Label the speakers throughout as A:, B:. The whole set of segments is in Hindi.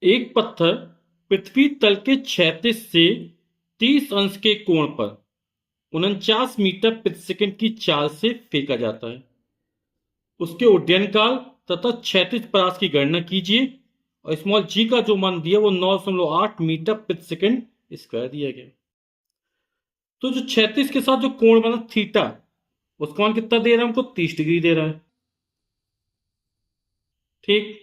A: एक पत्थर पृथ्वी तल के 36 से 30 अंश के कोण पर 49 मीटर प्रति सेकंड की चाल से फेंका जाता है। उसके उड्डयन काल तथा क्षैतिज परास की गणना कीजिए और स्मॉल जी का जो मान दिया वो 9.8 मीटर प्रति सेकंड स्क्वायर दिया गया। तो जो 36 के साथ जो कोण बना थीटा, उसका मान कितना दे रहा है हमको? 30 डिग्री दे रहा है। ठीक।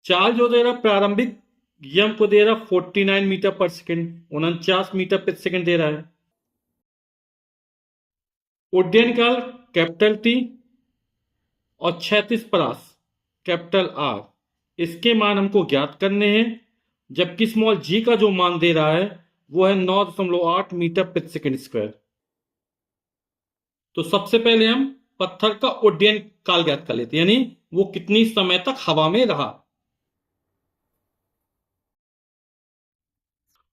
A: चाल जो दे रहा है प्रारंभिक ये हमको दे रहा है 49 मीटर पर सेकंड, 49 मीटर प्रति सेकंड दे रहा है। उड्डयन काल कैपिटल टी और क्षैतिज परास कैपिटल आर, इसके मान हमको ज्ञात करने हैं, जबकि स्मॉल जी का जो मान दे रहा है वो है 9.8 मीटर प्रति सेकंड स्क्वायर। तो सबसे पहले हम पत्थर का उड्डयन काल ज्ञात कर लेते हैं, यानी वो कितनी समय तक हवा में रहा।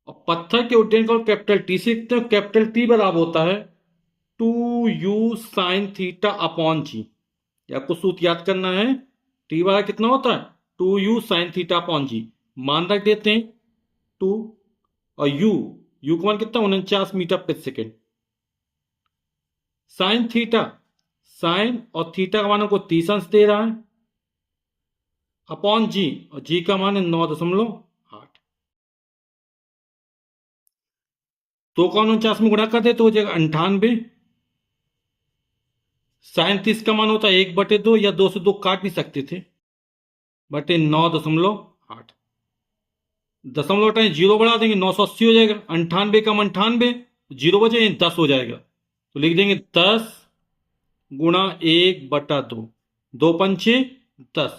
A: और पत्थर के उड्डयन काल कैपिटल टी से लिखते हैं। कैपिटल टी बराबर होता है 2u साइन थीटा अपॉन जी। आपको सूत्र याद करना है, टी बराबर कितना होता है? 2u sine theta upon g. मान रख देते हैं 2 और यू का मान कितना? 49 मीटर प्रति सेकेंड। साइन थीटा, साइन और थीटा का मान हमको 30 अंश दे रहा है अपॉन जी, और जी का मान है 9.8। 2 का 49 में गुणा कर दे तो हो जाएगा 98। साइन 30 का मान होता है 1/2, या 2 से 2 काट भी सकते थे, बटे 9.8। दशमलव टाइम जीरो बढ़ा देंगे 980 हो जाएगा। 98 का 98, जीरो बचे 10 हो जाएगा, तो लिख देंगे 10 गुणा 1/2, 2 पंचे 10,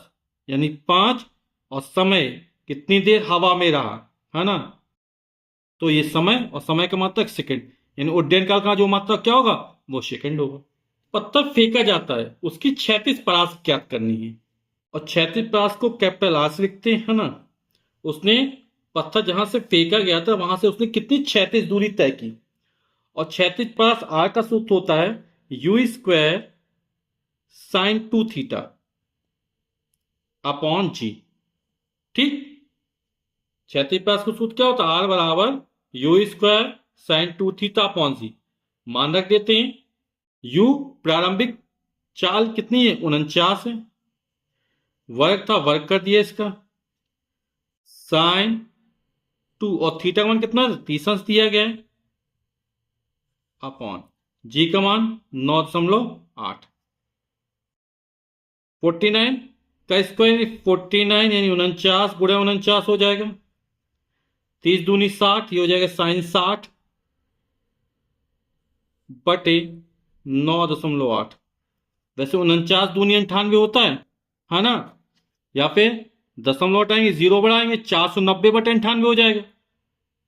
A: यानी 5। और समय कितनी देर हवा में रहा है ना, तो ये समय, और समय का मात्रक सेकंड, यानी उड्डयन काल का जो मात्रक क्या होगा? वो सेकंड होगा। पत्थर फेंका जाता है, उसकी क्षैतिज परास ज्ञात करनी है, और क्षैतिज परास को कैपिटल आर से लिखते हैं ना। उसने पत्थर जहां से फेंका गया था वहां से उसने कितनी क्षैतिज दूरी तय की, और क्षैतिज परास आर का सूत्र होता है u square sine 2 theta upon g. ठीक। क्षैतिज परास का सूत्र क्या होता है? आर बराबर u square sine 2 theta upon g. मान रख देते हैं यू प्रारंभिक चाल कितनी है? 49 है। वर्ग था, वर्ग कर दिया इसका, साइन 2 और थीटा का मान कितना? 30 अंश दिया गया है अपॉन जी का मान 9.8। 49 का स्क्वायर 49, यानी 49 गुणा 49 हो जाएगा। 30 दूनी 60, ये हो जाएगा साइन 60 बटे 9.8। वैसे 49 दूनी 98 होता है ना, या फिर दशमलव हटाएंगे, जीरो बढ़ाएंगे, 490 बटे 98 हो जाएगा।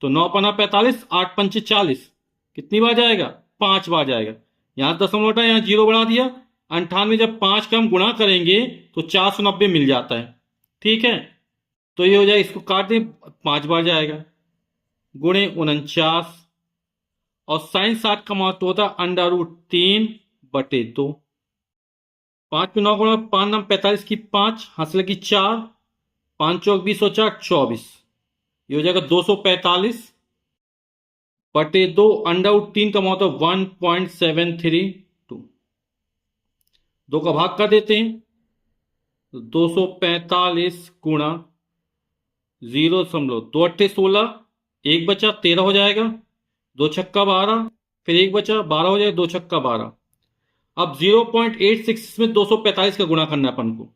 A: तो 9 पन्ना 45, 8 पंचे 40, कितनी बार जाएगा? 5 बार जाएगा। यहां दशमलव हटाए, यहां जीरो बढ़ा दिया। 98 जब 5 का हम गुणा करेंगे तो 490 मिल जाता है। ठीक है, तो ये हो जाएगा, इसको काट दें, 5 बार जाएगा, गुणे 49, और साइन 60 का महत्व होता है √3/2। 5 में 9 गुणा, 5 9 45 की 5, हासिल की 4, 5 चौक 20 और 4 24, ये हो जाएगा 245 बटे 2, √3 का मतलब 1.732। 2 का भाग कर देते हैं, तो 245 गुणा 0.2 अट्ठे 16, 1 बचा 13 हो जाएगा, 2 छक्का 12, फिर 1 बचा 12 हो जाएगा, 2 छक्का 12। अब 0.86 में 245 का गुणा करना है अपन को,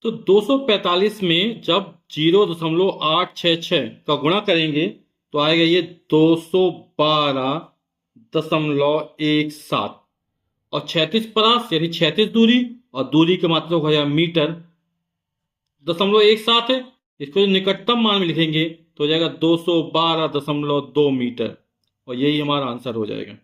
A: तो 245 में जब 0.866 का गुणा करेंगे तो आएगा ये 212.17। और क्षैतिज परास यानी क्षैतिज दूरी, और दूरी के मात्रक हो जाएगा मीटर, 0.17 है, इसको जो निकटतम मान में लिखेंगे तो हो जाएगा 212.2 मीटर, और यही हमारा आंसर हो जाएगा।